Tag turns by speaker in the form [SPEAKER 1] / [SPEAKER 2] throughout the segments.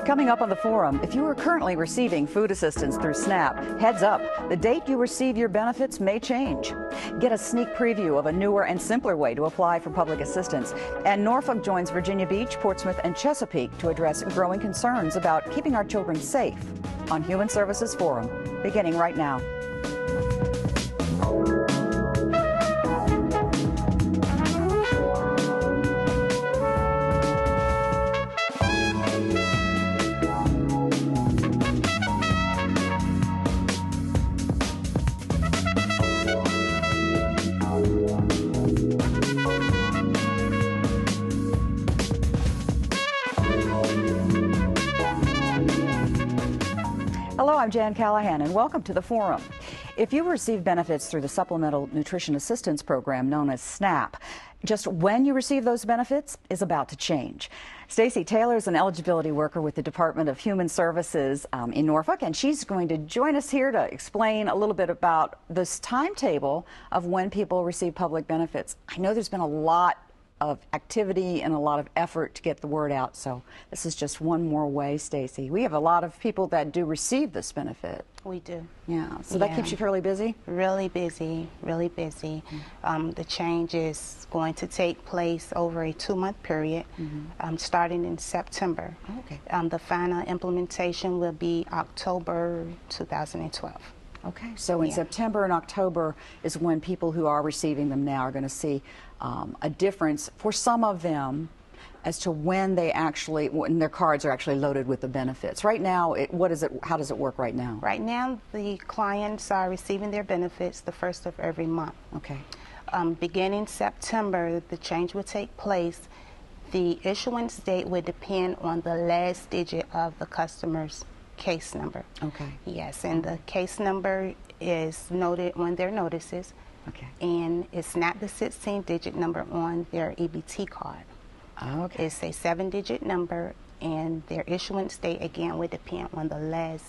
[SPEAKER 1] Coming up on the forum, if you are currently receiving food assistance through SNAP, heads up, the date you receive your benefits may change. Get a sneak preview of a newer and simpler way to apply for public assistance. And Norfolk joins Virginia Beach, Portsmouth, and Chesapeake to address growing concerns about keeping our children safe on Human Services Forum, beginning right now. Hello, I'm Jan Callahan, and welcome to the Forum. If you receive benefits through the Supplemental Nutrition Assistance Program known as SNAP, just when you receive those benefits is about to change. Stacy Taylor is an eligibility worker with the Department of Human Services in Norfolk, and she's going to join us here to explain a little bit about this timetable of when people receive public benefits. I know there's been a lot of activity and a lot of effort to get the word out, so this is just one more way, Stacy. We have a lot of people that do receive this benefit.
[SPEAKER 2] We do.
[SPEAKER 1] Yeah, so that keeps you fairly busy?
[SPEAKER 2] Really busy, really busy. The change is going to take place over a 2-month period, starting in September.
[SPEAKER 1] Okay.
[SPEAKER 2] The final implementation will be October 2012.
[SPEAKER 1] Okay, so in September and October is when people who are receiving them now are going to see a difference for some of them as to when when their cards are actually loaded with the benefits. Right now, how does it work right now?
[SPEAKER 2] Right now, the clients are receiving their benefits the first of every month.
[SPEAKER 1] Okay.
[SPEAKER 2] Beginning September, the change will take place. The issuance date would depend on the last digit of the customer's case number.
[SPEAKER 1] Okay.
[SPEAKER 2] Yes, and the case number is noted on their notices.
[SPEAKER 1] Okay.
[SPEAKER 2] And it's not the 16-digit number on their EBT card.
[SPEAKER 1] Okay.
[SPEAKER 2] It's a 7-digit number, and their issuance date again would depend on the last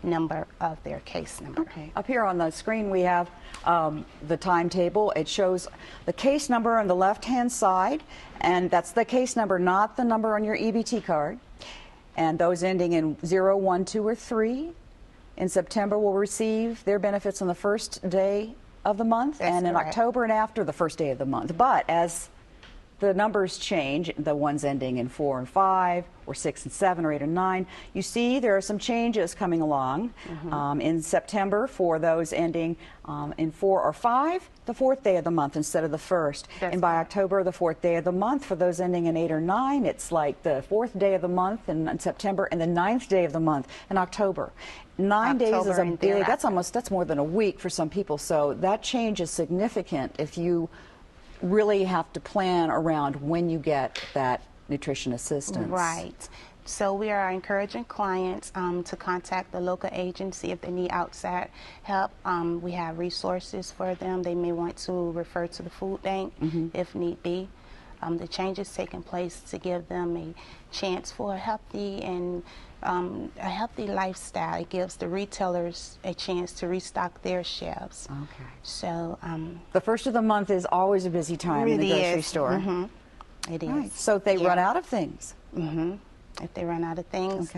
[SPEAKER 2] number of their case number.
[SPEAKER 1] Okay. Up here on the screen we have the timetable. It shows the case number on the left-hand side, and that's the case number, not the number on your EBT card. And those ending in 0, 1, 2, or 3 in September will receive their benefits on the first day of the month, and in October and after the first day of the month. But as the numbers change, the ones ending in 4 and 5, or 6 and 7, or 8 and 9, you see there are some changes coming along. In September, for those ending in 4 or 5, the 4th day of the month instead of the 1st. And by October, the 4th day of the month. For those ending in 8 or 9, it's like the 4th day of the month in September and the 9th day of the month in October. 9 days is a big, that's more than a week for some people, so that change is significant if you really have to plan around when you get that nutrition assistance.
[SPEAKER 2] Right. So we are encouraging clients to contact the local agency if they need outside help. We have resources for them. They may want to refer to the food bank if need be. The change is taking place to give them a chance for a healthy lifestyle. It gives the retailers a chance to restock their shelves.
[SPEAKER 1] Okay.
[SPEAKER 2] So
[SPEAKER 1] the first of the month is always a busy time in the grocery store.
[SPEAKER 2] It is.
[SPEAKER 1] Right. So if they run out of things.
[SPEAKER 2] If they run out of things,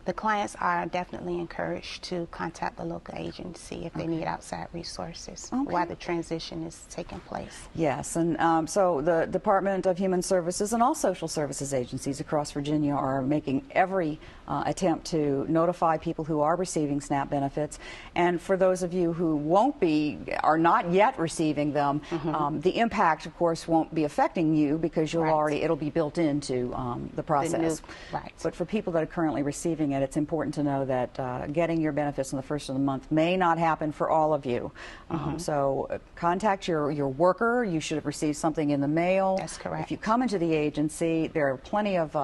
[SPEAKER 2] the clients are definitely encouraged to contact the local agency if they need outside resources while the transition is taking place.
[SPEAKER 1] Yes, and so the Department of Human Services and all social services agencies across Virginia are making every attempt to notify people who are receiving SNAP benefits. And for those of you who are not yet receiving them, the impact, of course, won't be affecting you because you'll it'll be built into the process. But for people that are currently receiving it, it's important to know that getting your benefits on the first of the month may not happen for all of you. So contact your worker. You should have received something in the mail.
[SPEAKER 2] That's correct.
[SPEAKER 1] If you come into the agency, there are plenty of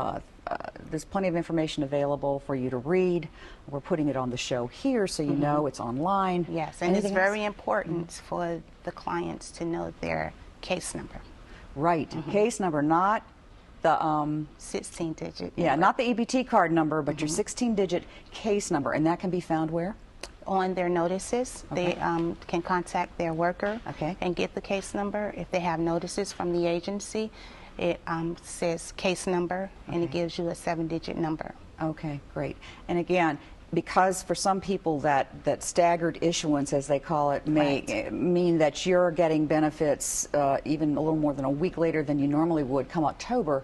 [SPEAKER 1] there's plenty of information available for you to read. We're putting it on the show here so you know it's online.
[SPEAKER 2] Yes, and it's very important for the clients to know their case number.
[SPEAKER 1] Right, case number, not the
[SPEAKER 2] 16-digit.
[SPEAKER 1] Yeah, not the EBT card number, but your 16-digit case number, and that can be found where?
[SPEAKER 2] On their notices. They can contact their worker and get the case number if they have notices from the agency. It says case number, and it
[SPEAKER 1] Okay.
[SPEAKER 2] gives you a 7-digit number.
[SPEAKER 1] Okay, great. And again, because for some people that staggered issuance, as they call it, may mean that you're getting benefits even a little more than a week later than you normally would come October,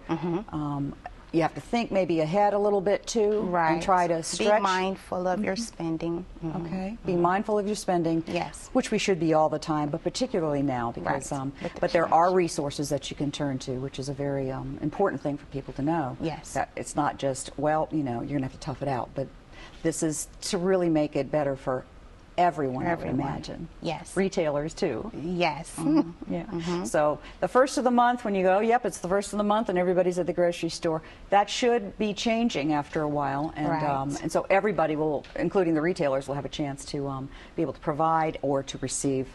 [SPEAKER 1] you have to think maybe ahead a little bit too,
[SPEAKER 2] Right.
[SPEAKER 1] and try to stretch.
[SPEAKER 2] Be mindful of your spending.
[SPEAKER 1] Okay. Be mindful of your spending.
[SPEAKER 2] Yes.
[SPEAKER 1] Which we should be all the time, but particularly now because
[SPEAKER 2] Right. With the
[SPEAKER 1] but there
[SPEAKER 2] change.
[SPEAKER 1] are resources that you can turn to, which is a very important thing for people to know.
[SPEAKER 2] Yes.
[SPEAKER 1] That it's not just, well, you know, you're going to have to tough it out, but this is to really make it better for everyone, I would
[SPEAKER 2] Everyone.
[SPEAKER 1] imagine.
[SPEAKER 2] Yes.
[SPEAKER 1] Retailers too.
[SPEAKER 2] Yes.
[SPEAKER 1] Yeah. So the first of the month, when you go, yep, it's the first of the month, and everybody's at the grocery store. That should be changing after a while, and
[SPEAKER 2] Right.
[SPEAKER 1] and so everybody will, including the retailers, will have a chance to be able to provide or to receive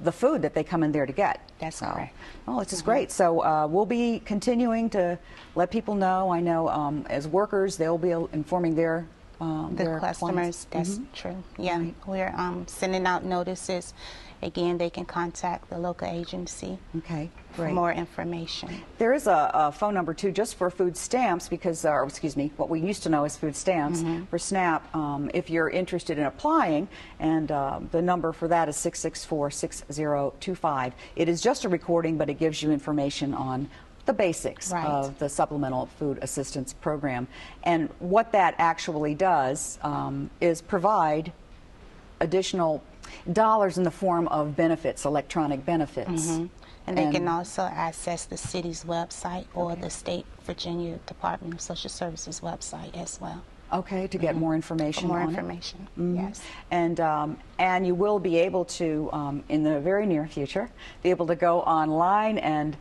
[SPEAKER 1] the food that they come in there to get.
[SPEAKER 2] That's
[SPEAKER 1] so,
[SPEAKER 2] correct.
[SPEAKER 1] Well, this is great. So we'll be continuing to let people know. I know as workers, they'll be informing their
[SPEAKER 2] The customers, that's true. Yeah,
[SPEAKER 1] Right.
[SPEAKER 2] we're sending out notices. Again, they can contact the local agency
[SPEAKER 1] Okay,
[SPEAKER 2] for
[SPEAKER 1] great.
[SPEAKER 2] more information.
[SPEAKER 1] There is a phone number too, just for food stamps, because, or excuse me, what we used to know as food stamps for SNAP. If you're interested in applying, and the number for that is 664-6025. It is just a recording, but it gives you information on the basics
[SPEAKER 2] Right.
[SPEAKER 1] of the Supplemental Food Assistance Program. And what that actually does is provide additional dollars in the form of benefits, electronic benefits.
[SPEAKER 2] And they can also access the city's website or the state Virginia Department of Social Services website as well.
[SPEAKER 1] Okay, to get more information
[SPEAKER 2] For more
[SPEAKER 1] on it.
[SPEAKER 2] information, yes.
[SPEAKER 1] And you will be able to, in the very near future, be able to go online and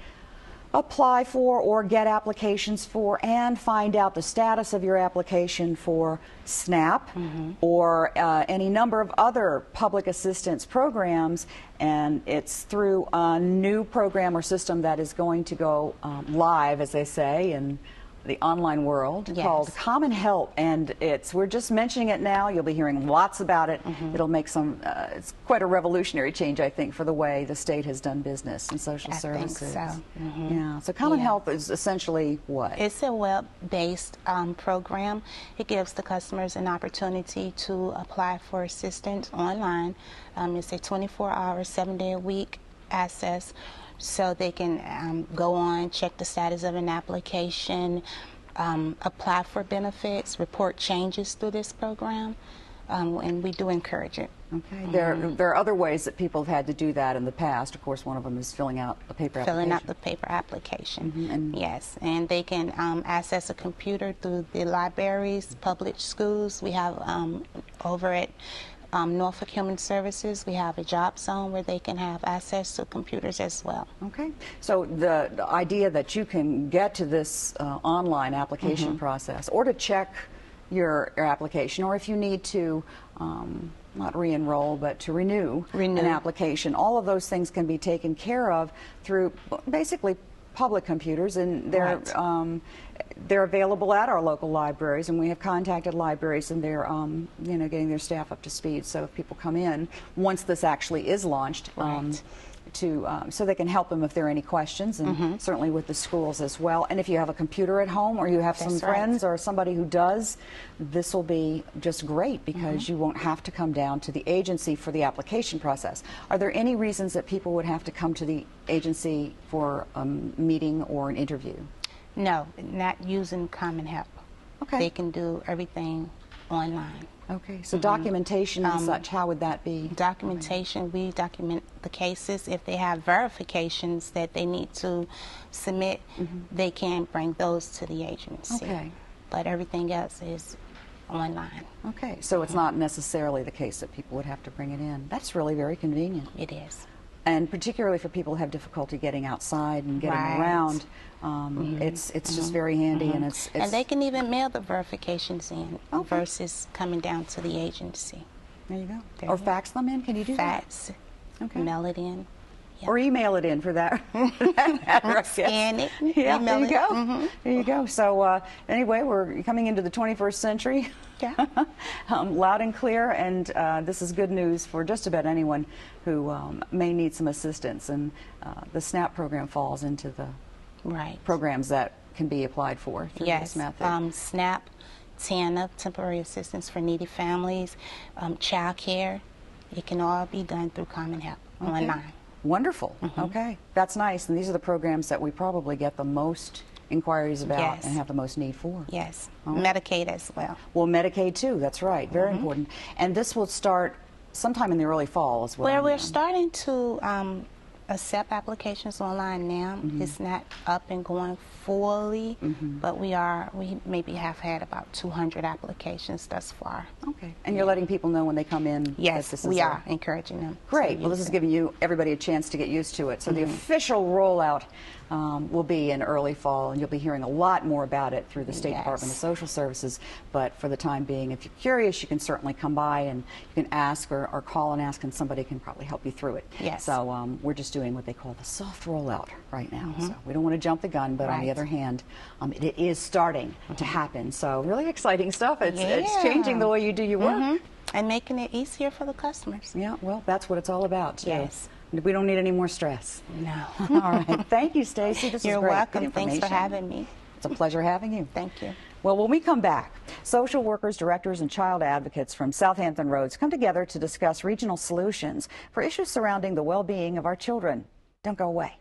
[SPEAKER 1] apply for or get applications for and find out the status of your application for SNAP or any number of other public assistance programs. And it's through a new program or system that is going to go live, as they say, in the online world,
[SPEAKER 2] Yes.
[SPEAKER 1] called Common Help, and we're just mentioning it now. You'll be hearing lots about it. It'll make it's quite a revolutionary change, I think, for the way the state has done business in social
[SPEAKER 2] I think
[SPEAKER 1] services.
[SPEAKER 2] so.
[SPEAKER 1] Yeah. So Common
[SPEAKER 2] Yeah.
[SPEAKER 1] Help is essentially what?
[SPEAKER 2] It's a web-based program. It gives the customers an opportunity to apply for assistance online. It's a 24-hour, 7-day-a-week access, so they can go on, check the status of an application, apply for benefits, report changes through this program, and we do encourage it.
[SPEAKER 1] Okay. There are other ways that people have had to do that in the past. Of course, one of them is filling out a paper
[SPEAKER 2] Filling
[SPEAKER 1] application.
[SPEAKER 2] out the paper application.
[SPEAKER 1] And
[SPEAKER 2] Yes, and they can access a computer through the libraries, public schools. We have over at Norfolk Human Services, we have a job zone where they can have access to computers as well.
[SPEAKER 1] Okay. So the idea that you can get to this online application process, or to check your application, or if you need to not re-enroll, but to renew an application, all of those things can be taken care of through basically public computers, and they're available at our local libraries, and we have contacted libraries, and they're getting their staff up to speed. So if people come in once this actually is launched, so they can help them if there are any questions, and certainly with the schools as well. And if you have a computer at home, or you have some friends or somebody who does, this will be just great, because you won't have to come down to the agency for the application process. Are there any reasons that people would have to come to the agency for a meeting or an interview?
[SPEAKER 2] No, not using Common Help.
[SPEAKER 1] Okay.
[SPEAKER 2] They can do everything online.
[SPEAKER 1] Okay, so documentation and such, how would that be?
[SPEAKER 2] Documentation, we document the cases. If they have verifications that they need to submit, they can bring those to the agency.
[SPEAKER 1] Okay.
[SPEAKER 2] But everything else is online.
[SPEAKER 1] Okay, so it's not necessarily the case that people would have to bring it in. That's really very convenient.
[SPEAKER 2] It is.
[SPEAKER 1] And particularly for people who have difficulty getting outside and getting around, it's just very handy, and it's
[SPEAKER 2] And they can even mail the verifications in versus coming down to the agency.
[SPEAKER 1] there you go.
[SPEAKER 2] There
[SPEAKER 1] Or
[SPEAKER 2] you go.
[SPEAKER 1] fax them in. Can you do
[SPEAKER 2] Fax,
[SPEAKER 1] Okay.
[SPEAKER 2] mail it in.
[SPEAKER 1] that? Or email it in for that. Address,
[SPEAKER 2] Scan it,
[SPEAKER 1] Yeah,
[SPEAKER 2] email
[SPEAKER 1] there you
[SPEAKER 2] it.
[SPEAKER 1] go. There you go. So anyway, we're coming into the 21st century.
[SPEAKER 2] Yeah.
[SPEAKER 1] Loud and clear, and this is good news for just about anyone who may need some assistance, and the SNAP program falls into the
[SPEAKER 2] Right.
[SPEAKER 1] programs that can be applied for through this
[SPEAKER 2] Yes.
[SPEAKER 1] method.
[SPEAKER 2] SNAP, TANF, Temporary Assistance for Needy Families, child care. It can all be done through Common Help online.
[SPEAKER 1] Wonderful. Okay, that's nice. And these are the programs that we probably get the most inquiries about
[SPEAKER 2] Yes.
[SPEAKER 1] and have the most need for.
[SPEAKER 2] Yes. Medicaid as well.
[SPEAKER 1] Well, Medicaid too. That's right. Very important. And this will start sometime in the early fall as well.
[SPEAKER 2] Well, we're starting to accept applications online now. It's not up and going fully, but we maybe have had about 200 applications thus far.
[SPEAKER 1] Okay. And you're letting people know when they come in? that
[SPEAKER 2] Yes,
[SPEAKER 1] this is
[SPEAKER 2] we
[SPEAKER 1] a-
[SPEAKER 2] are encouraging them.
[SPEAKER 1] Great.
[SPEAKER 2] to
[SPEAKER 1] Well, this
[SPEAKER 2] use
[SPEAKER 1] is
[SPEAKER 2] it.
[SPEAKER 1] giving everybody a chance to get used to it. So the official rollout will be in early fall, and you'll be hearing a lot more about it through the State
[SPEAKER 2] Yes.
[SPEAKER 1] Department of Social Services. But for the time being, if you're curious, you can certainly come by and you can ask or call and ask, and somebody can probably help you through it.
[SPEAKER 2] Yes.
[SPEAKER 1] So we're just doing what they call the soft rollout right now. So we don't want to jump the gun, but on the
[SPEAKER 2] Right.
[SPEAKER 1] other hand, it is starting to happen. So really exciting stuff. It's
[SPEAKER 2] Yeah.
[SPEAKER 1] changing the way you do your work.
[SPEAKER 2] And making it easier for the customers.
[SPEAKER 1] Yeah, well, that's what it's all about, too.
[SPEAKER 2] Yes.
[SPEAKER 1] We don't need any more stress.
[SPEAKER 2] No.
[SPEAKER 1] All right. Thank you, Stacy. This
[SPEAKER 2] You're
[SPEAKER 1] was great.
[SPEAKER 2] welcome.
[SPEAKER 1] Good
[SPEAKER 2] Thanks for
[SPEAKER 1] information.
[SPEAKER 2] having me.
[SPEAKER 1] It's a pleasure having you.
[SPEAKER 2] Thank you.
[SPEAKER 1] Well, when we come back, social workers, directors, and child advocates from Southampton Roads come together to discuss regional solutions for issues surrounding the well-being of our children. Don't go away.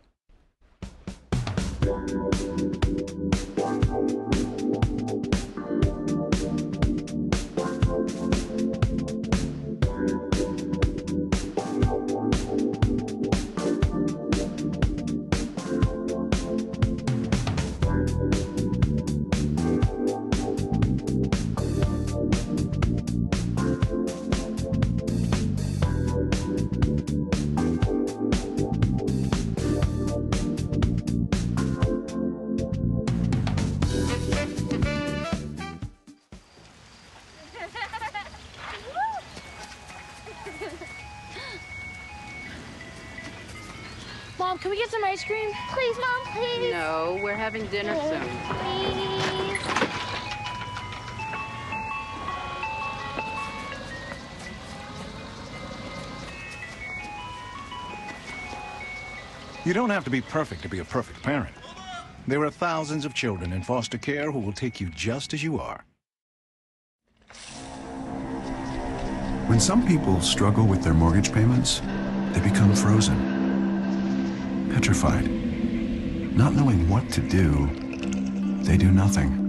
[SPEAKER 3] Mom, can we get some ice cream? Please, Mom, please.
[SPEAKER 4] No, we're having dinner soon.
[SPEAKER 3] Please.
[SPEAKER 5] You don't have to be perfect to be a perfect parent. There are thousands of children in foster care who will take you just as you are.
[SPEAKER 6] When some people struggle with their mortgage payments, they become frozen, petrified. Not knowing what to do, they do nothing.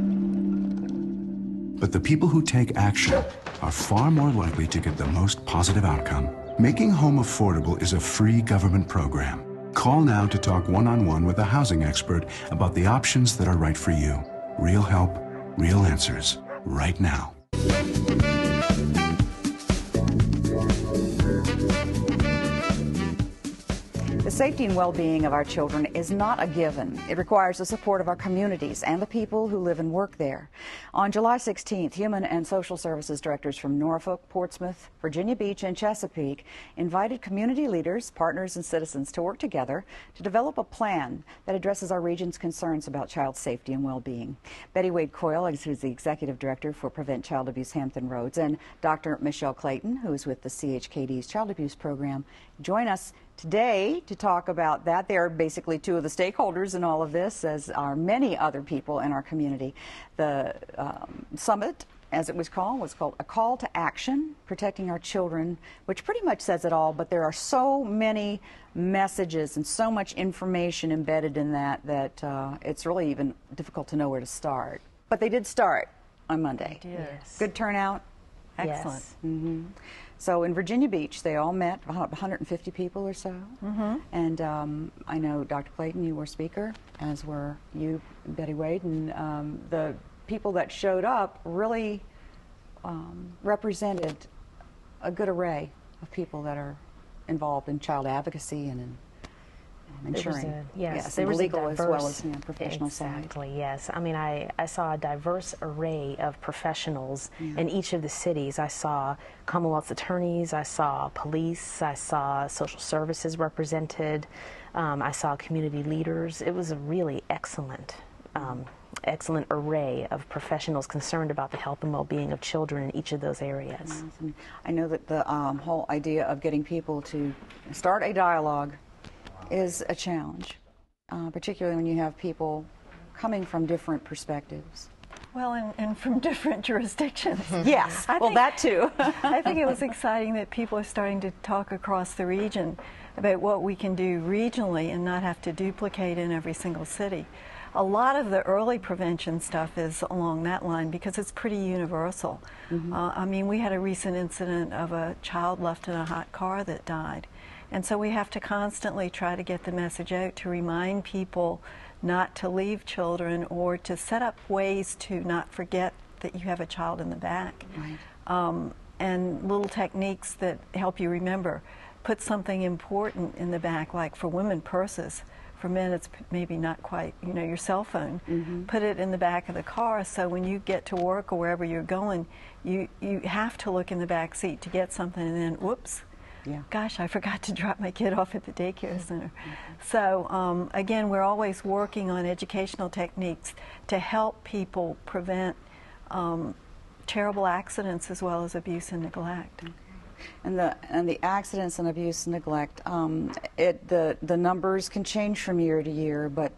[SPEAKER 6] But the people who take action are far more likely to get the most positive outcome. Making Home Affordable is a free government program. Call now to talk one-on-one with a housing expert about the options that are right for you. Real help, real answers, right now.
[SPEAKER 1] The safety and well-being of our children is not a given. It requires the support of our communities and the people who live and work there. On July 16th, Human and Social Services directors from Norfolk, Portsmouth, Virginia Beach, and Chesapeake invited community leaders, partners, and citizens to work together to develop a plan that addresses our region's concerns about child safety and well-being. Betty Wade Coyle is the executive director for Prevent Child Abuse Hampton Roads, and Dr. Michelle Clayton, who is with the CHKD's Child Abuse Program, join us today to talk about that. They are basically two of the stakeholders in all of this, as are many other people in our community. The summit, as it was called A Call to Action, Protecting Our Children, which pretty much says it all, but there are so many messages and so much information embedded in that it's really even difficult to know where to start. But they did start on Monday.
[SPEAKER 7] Yes.
[SPEAKER 1] Good turnout.
[SPEAKER 7] Excellent.
[SPEAKER 1] Yes. So in Virginia Beach, they all met, about 150 people or so. And I know, Dr. Clayton, you were speaker, as were you, Betty Wade, and the people that showed up really represented a good array of people that are involved in child advocacy and in ensuring.
[SPEAKER 7] Yes,
[SPEAKER 1] and
[SPEAKER 7] there was
[SPEAKER 1] legal
[SPEAKER 7] a
[SPEAKER 1] as
[SPEAKER 7] diverse,
[SPEAKER 1] well as professional side.
[SPEAKER 7] Exactly, yes. I mean, I saw a diverse array of professionals in each of the cities. I saw Commonwealth's attorneys, I saw police, I saw social services represented, I saw community leaders. It was a really excellent excellent array of professionals concerned about the health and well-being of children in each of those areas.
[SPEAKER 1] And I know that the whole idea of getting people to start a dialogue is a challenge. particularly when you have people coming from different perspectives.
[SPEAKER 8] Well, and from different jurisdictions.
[SPEAKER 1] Yes, well, that too.
[SPEAKER 8] I think it was exciting that people are starting to talk across the region about what we can do regionally and not have to duplicate in every single city. A lot of the early prevention stuff is along that line because it's pretty universal. I mean, we had a recent incident of a child left in a hot car that died. And so we have to constantly try to get the message out to remind people not to leave children or to set up ways to not forget that you have a child in the back. Right. And little techniques that help you remember. Put something important in the back, like for women, purses. For men, it's maybe not quite, you know, your cell phone. Put it in the back of the car so when you get to work or wherever you're going, you have to look in the back seat to get something and then, whoops, gosh, I forgot to drop my kid off at the daycare center. So again, we're always working on educational techniques to help people prevent terrible accidents as well as abuse and neglect.
[SPEAKER 1] And the accidents and abuse and neglect, the numbers can change from year to year, but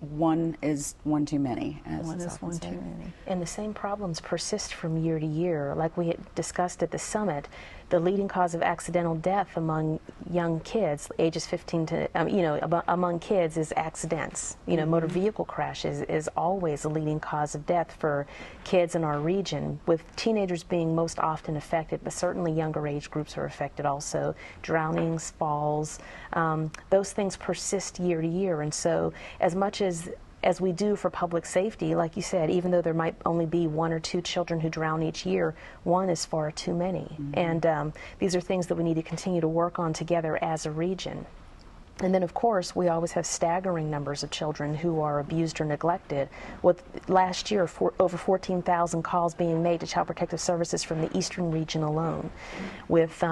[SPEAKER 1] one is one too many.
[SPEAKER 8] One is one too many.
[SPEAKER 7] And the same problems persist from year to year. Like we had discussed at the summit, the leading cause of accidental death among young kids, ages 15 to, you know, among kids is accidents. You know, motor vehicle crashes is always a leading cause of death for kids in our region, with teenagers being most often affected, but certainly younger age groups are affected also. Drownings, falls, those things persist year to year. And so as much as we do for public safety, like you said, even though there might only be 1 or 2 children who drown each year, one is far too many. And these are things that we need to continue to work on together as a region. And then, of course, we always have staggering numbers of children who are abused or neglected. With last year, over 14,000 calls being made to Child Protective Services from the Eastern region alone, with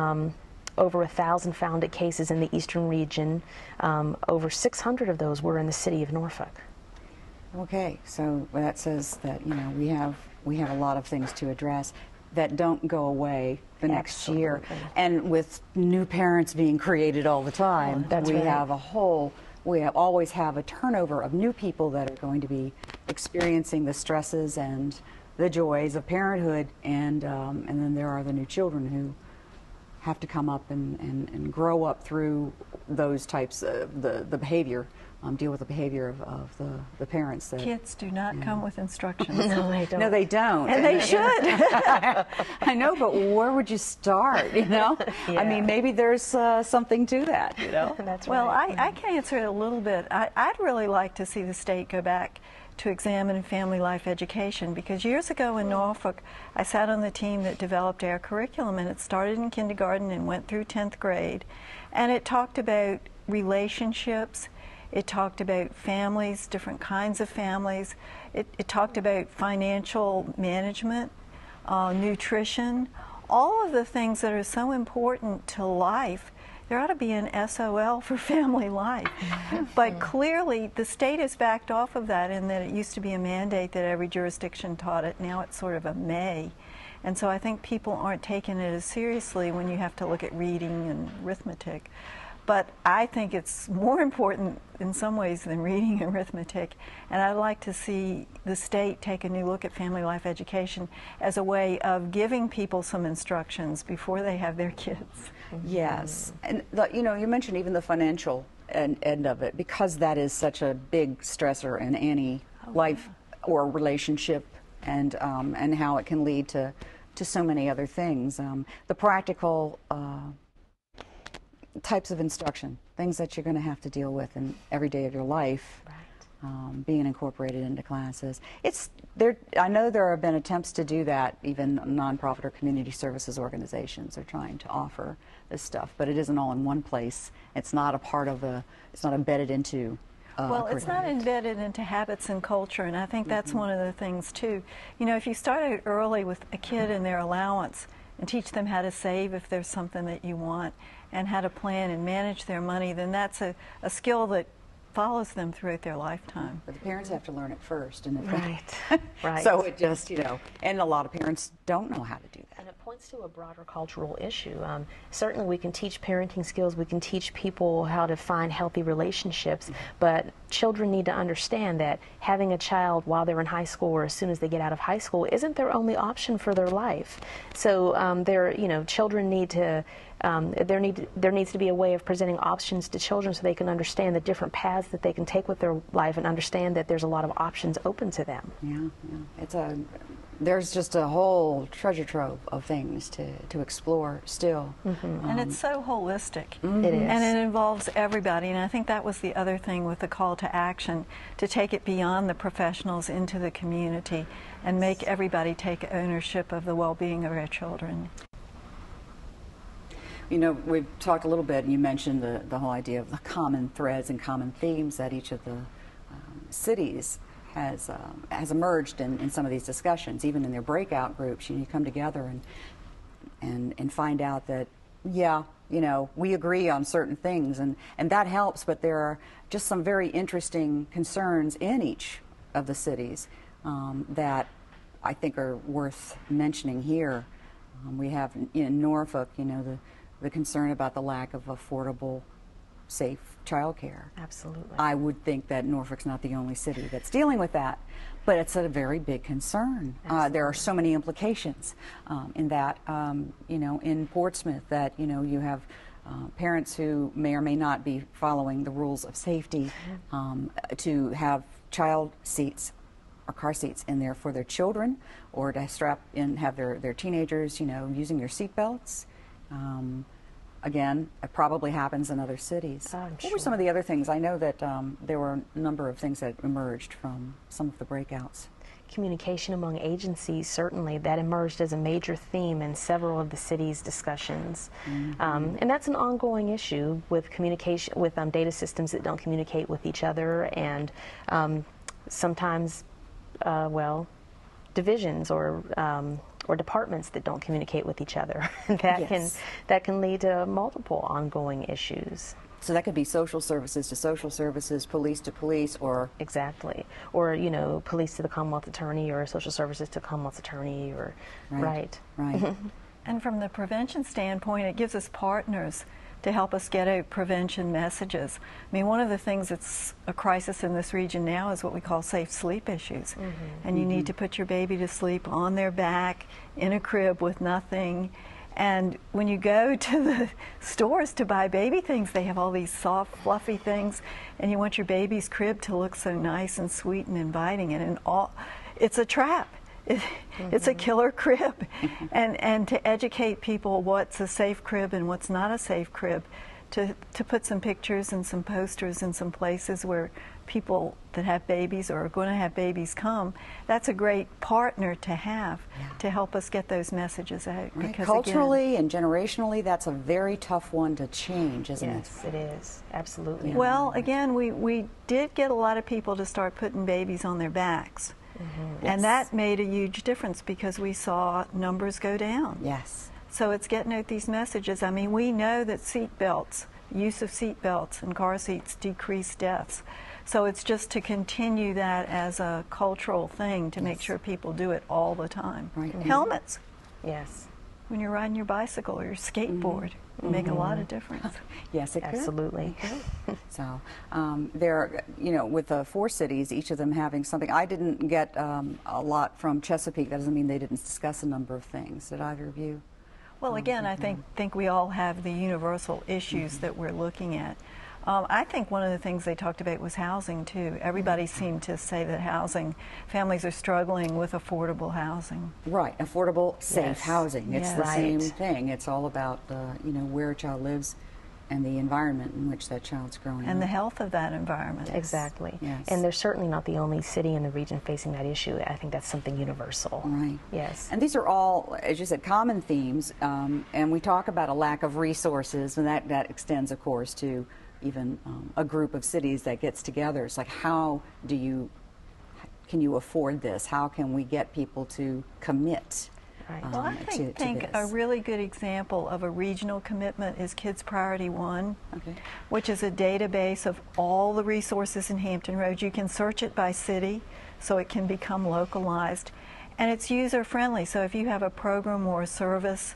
[SPEAKER 7] over 1,000 founded cases in the Eastern region. Over 600 of those were in the city of Norfolk.
[SPEAKER 1] Okay, so that says that, you know, we have a lot of things to address that don't go away the next year. And with new parents being created all the time, we always have a turnover of new people that are going to be experiencing the stresses and the joys of parenthood, and then there are the new children who have to come up and grow up through those types of the behavior. Deal with the behavior of the parents.
[SPEAKER 8] Kids do not come with instructions.
[SPEAKER 7] No, they don't.
[SPEAKER 1] No, they don't.
[SPEAKER 8] And they should.
[SPEAKER 1] I know, but where would you start, you know? I mean, maybe there's something to that, you know?
[SPEAKER 7] That's
[SPEAKER 8] well,
[SPEAKER 7] right.
[SPEAKER 8] I can answer it a little bit. I'd really like to see the state go back to examine family life education, because years ago in Norfolk, I sat on the team that developed our curriculum, and it started in kindergarten and went through 10th grade, and it talked about relationships. It talked about families, different kinds of families. It talked about financial management, nutrition, all of the things that are so important to life. There ought to be an SOL for family life. But clearly, the state has backed off of that, in that it used to be a mandate that every jurisdiction taught it. Now it's sort of a may. And so I think people aren't taking it as seriously when you have to look at reading and arithmetic. But I think it's more important in some ways than reading and arithmetic, and I'd like to see the state take a new look at family life education as a way of giving people some instructions before they have their kids.
[SPEAKER 1] Yes, and you know, you mentioned even the financial end of it, because that is such a big stressor in any life or relationship, and how it can lead to so many other things. The practical types of instruction, things that you're going to have to deal with in every day of your life, being incorporated into classes. I know there have been attempts to do that. Even nonprofit or community services organizations are trying to offer this stuff, but it isn't all in one place. It's not a part of it's not embedded into
[SPEAKER 8] well, it's not embedded into habits and culture, and I think that's one of the things too. You know, if you start out early with a kid and their allowance and teach them how to save if there's something that you want, and how to plan and manage their money, then that's a skill that follows them throughout their lifetime.
[SPEAKER 1] But the parents have to learn it first. And
[SPEAKER 7] Right.
[SPEAKER 1] So it just, you know, and a lot of parents don't know how to do that.
[SPEAKER 7] And it points points to a broader cultural issue. Certainly we can teach parenting skills, we can teach people how to find healthy relationships, but children need to understand that having a child while they're in high school or as soon as they get out of high school isn't their only option for their life. So children need to there needs to be a way of presenting options to children so they can understand the different paths that they can take with their life and understand that there's a lot of options open to them.
[SPEAKER 1] Yeah. There's just a whole treasure trove of things to explore still.
[SPEAKER 8] And it's so holistic.
[SPEAKER 7] It is.
[SPEAKER 8] And it involves everybody. And I think that was the other thing with the call to action, to take it beyond the professionals into the community and make everybody take ownership of the well-being of our children.
[SPEAKER 1] You know, we've talked a little bit, and you mentioned the whole idea of the common threads and common themes that each of the cities has emerged in some of these discussions, even in their breakout groups. You come together and find out that, yeah, you know, we agree on certain things, and that helps, but there are just some very interesting concerns in each of the cities that I think are worth mentioning here. We have in Norfolk, you know, the concern about the lack of affordable, safe childcare.
[SPEAKER 7] Absolutely.
[SPEAKER 1] I would think that Norfolk's not the only city that's dealing with that, but it's a very big concern. There are so many implications in that, you know, in Portsmouth, that, you know, you have parents who may or may not be following the rules of safety to have child seats or car seats in there for their children, or to strap in, have their teenagers, you know, using their seat belts. Again, it probably happens in other cities. What were some of the other things? I know that there were a number of things that emerged from some of the breakouts.
[SPEAKER 7] Communication among agencies, certainly, that emerged as a major theme in several of the city's discussions. And that's an ongoing issue with communication, with data systems that don't communicate with each other, and sometimes, well, divisions or departments that don't communicate with each other. that can lead to multiple ongoing issues.
[SPEAKER 1] So that could be social services to social services, police to police, or...
[SPEAKER 7] Exactly. Or, you know, police to the Commonwealth Attorney, or social services to Commonwealth Attorney, or... Right.
[SPEAKER 8] And from the prevention standpoint, it gives us partners to help us get out prevention messages. I mean, one of the things that's a crisis in this region now is what we call safe sleep issues. And you need to put your baby to sleep on their back, in a crib with nothing. And when you go to the stores to buy baby things, they have all these soft, fluffy things, and you want your baby's crib to look so nice and sweet and inviting, and it's a trap. It's a killer crib. And to educate people what's a safe crib and what's not a safe crib, to put some pictures and some posters in some places where people that have babies or are going to have babies come, that's a great partner to have to help us get those messages out. Because
[SPEAKER 1] culturally and generationally, that's a very tough one to change, isn't it?
[SPEAKER 7] Yes, it is. Absolutely.
[SPEAKER 8] Well, again, we did get a lot of people to start putting babies on their backs. And that made a huge difference because we saw numbers go down.
[SPEAKER 1] Yes.
[SPEAKER 8] So it's getting out these messages. I mean, we know that seat belts, use of seat belts and car seats decrease deaths. So it's just to continue that as a cultural thing to make sure people do it all the time. Helmets.
[SPEAKER 7] Yes.
[SPEAKER 8] When you're riding your bicycle or your skateboard, make a lot of difference.
[SPEAKER 1] Yes, it could.
[SPEAKER 7] Absolutely.
[SPEAKER 1] So there, you know, with the 4 cities, each of them having something. I didn't get a lot from Chesapeake. That doesn't mean they didn't discuss a number of things. Did either of you?
[SPEAKER 8] Well, again, I think we all have the universal issues that we're looking at. I think one of the things they talked about was housing, too. Everybody seemed to say that families are struggling with affordable housing.
[SPEAKER 1] Right, affordable, safe housing. It's the same
[SPEAKER 7] Right.
[SPEAKER 1] thing. It's all about, you know, where a child lives and the environment in which that child's growing
[SPEAKER 8] And
[SPEAKER 1] up.
[SPEAKER 8] the health of that environment.
[SPEAKER 7] Exactly.
[SPEAKER 1] Yes.
[SPEAKER 7] And they're certainly not the only city in the region facing that issue. I think that's something universal.
[SPEAKER 1] Right.
[SPEAKER 7] Yes.
[SPEAKER 1] And these are all, as you said, common themes. And we talk about a lack of resources, and that extends, of course, to even a group of cities that gets together. It's like, how can you afford this? How can we get people to commit?
[SPEAKER 7] Right.
[SPEAKER 8] Well, I think a really good example of a regional commitment is Kids Priority 1, which is a database of all the resources in Hampton Roads. You can search it by city, so it can become localized. And it's user-friendly, so if you have a program or a service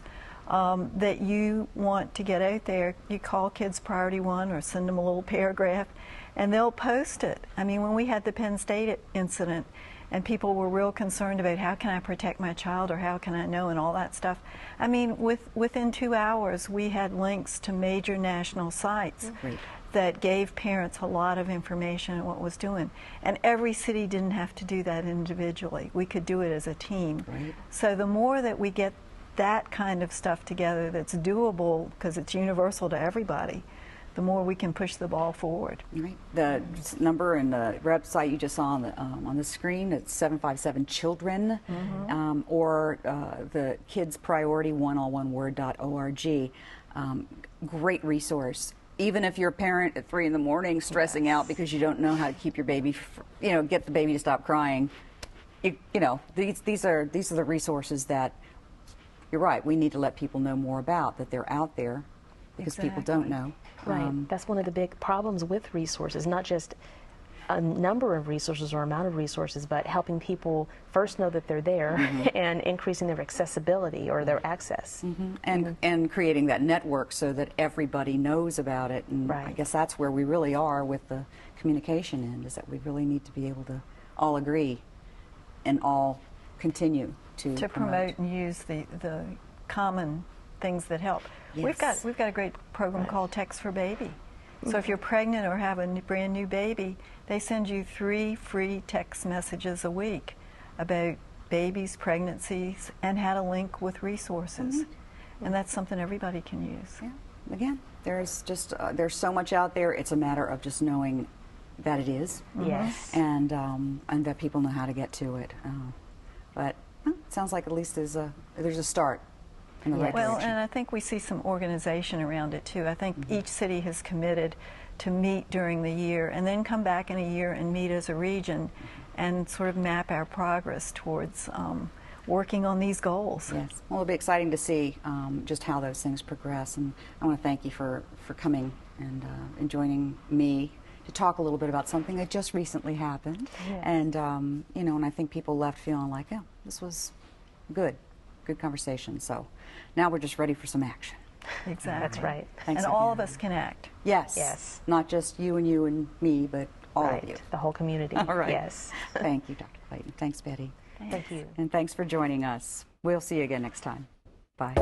[SPEAKER 8] that you want to get out there, you call Kids Priority One or send them a little paragraph, and they'll post it. I mean, when we had the Penn State incident, and people were real concerned about how can I protect my child or how can I know and all that stuff. I mean, within 2 hours, we had links to major national sites that gave parents a lot of information on what was doing. And every city didn't have to do that individually. We could do it as a team. So the more that we get that kind of stuff together that's doable, because it's universal to everybody, the more we can push the ball forward.
[SPEAKER 1] Right. The number and the website you just saw on the screen, it's 757-CHILDREN, or the Kids Priority One, all one word, .org. Great resource. Even if you're a parent at 3 in the morning stressing out because you don't know how to keep your baby, get the baby to stop crying, these are the resources that, you're right, we need to let people know more about, that they're out there, because people don't know.
[SPEAKER 7] Right. That's one of the big problems with resources, not just a number of resources or amount of resources, but helping people first know that they're there and increasing their accessibility or their access.
[SPEAKER 1] And creating that network so that everybody knows about it. And I guess that's where we really are with the communication end, is that we really need to be able to all agree and all continue to
[SPEAKER 8] promote and use the common things that help. We've got a great program called Text for Baby. So if you're pregnant or have a brand new baby, they send you 3 free text messages a week about babies, pregnancies, and how to link with resources. And that's something everybody can use.
[SPEAKER 1] Again, there's there's so much out there. It's a matter of just knowing that it is. And that people know how to get to it. But it sounds like at least there's a start.
[SPEAKER 8] Well, and I think we see some organization around it too. I think each city has committed to meet during the year and then come back in a year and meet as a region and sort of map our progress towards working on these goals.
[SPEAKER 1] Yes. Well, it'll be exciting to see just how those things progress. And I want to thank you for coming and joining me to talk a little bit about something that just recently happened. And, and I think people left feeling like, oh, this was good conversation. So now we're just ready for some action.
[SPEAKER 8] Exactly.
[SPEAKER 7] That's right.
[SPEAKER 8] Thanks and all of us can act.
[SPEAKER 1] Yes. Not just you and me, but all of you.
[SPEAKER 7] The whole community.
[SPEAKER 1] All right.
[SPEAKER 7] Yes.
[SPEAKER 1] Thank you, Dr. Clayton. Thanks, Betty.
[SPEAKER 7] Thank you.
[SPEAKER 1] And thanks for joining us. We'll see you again next time. Bye.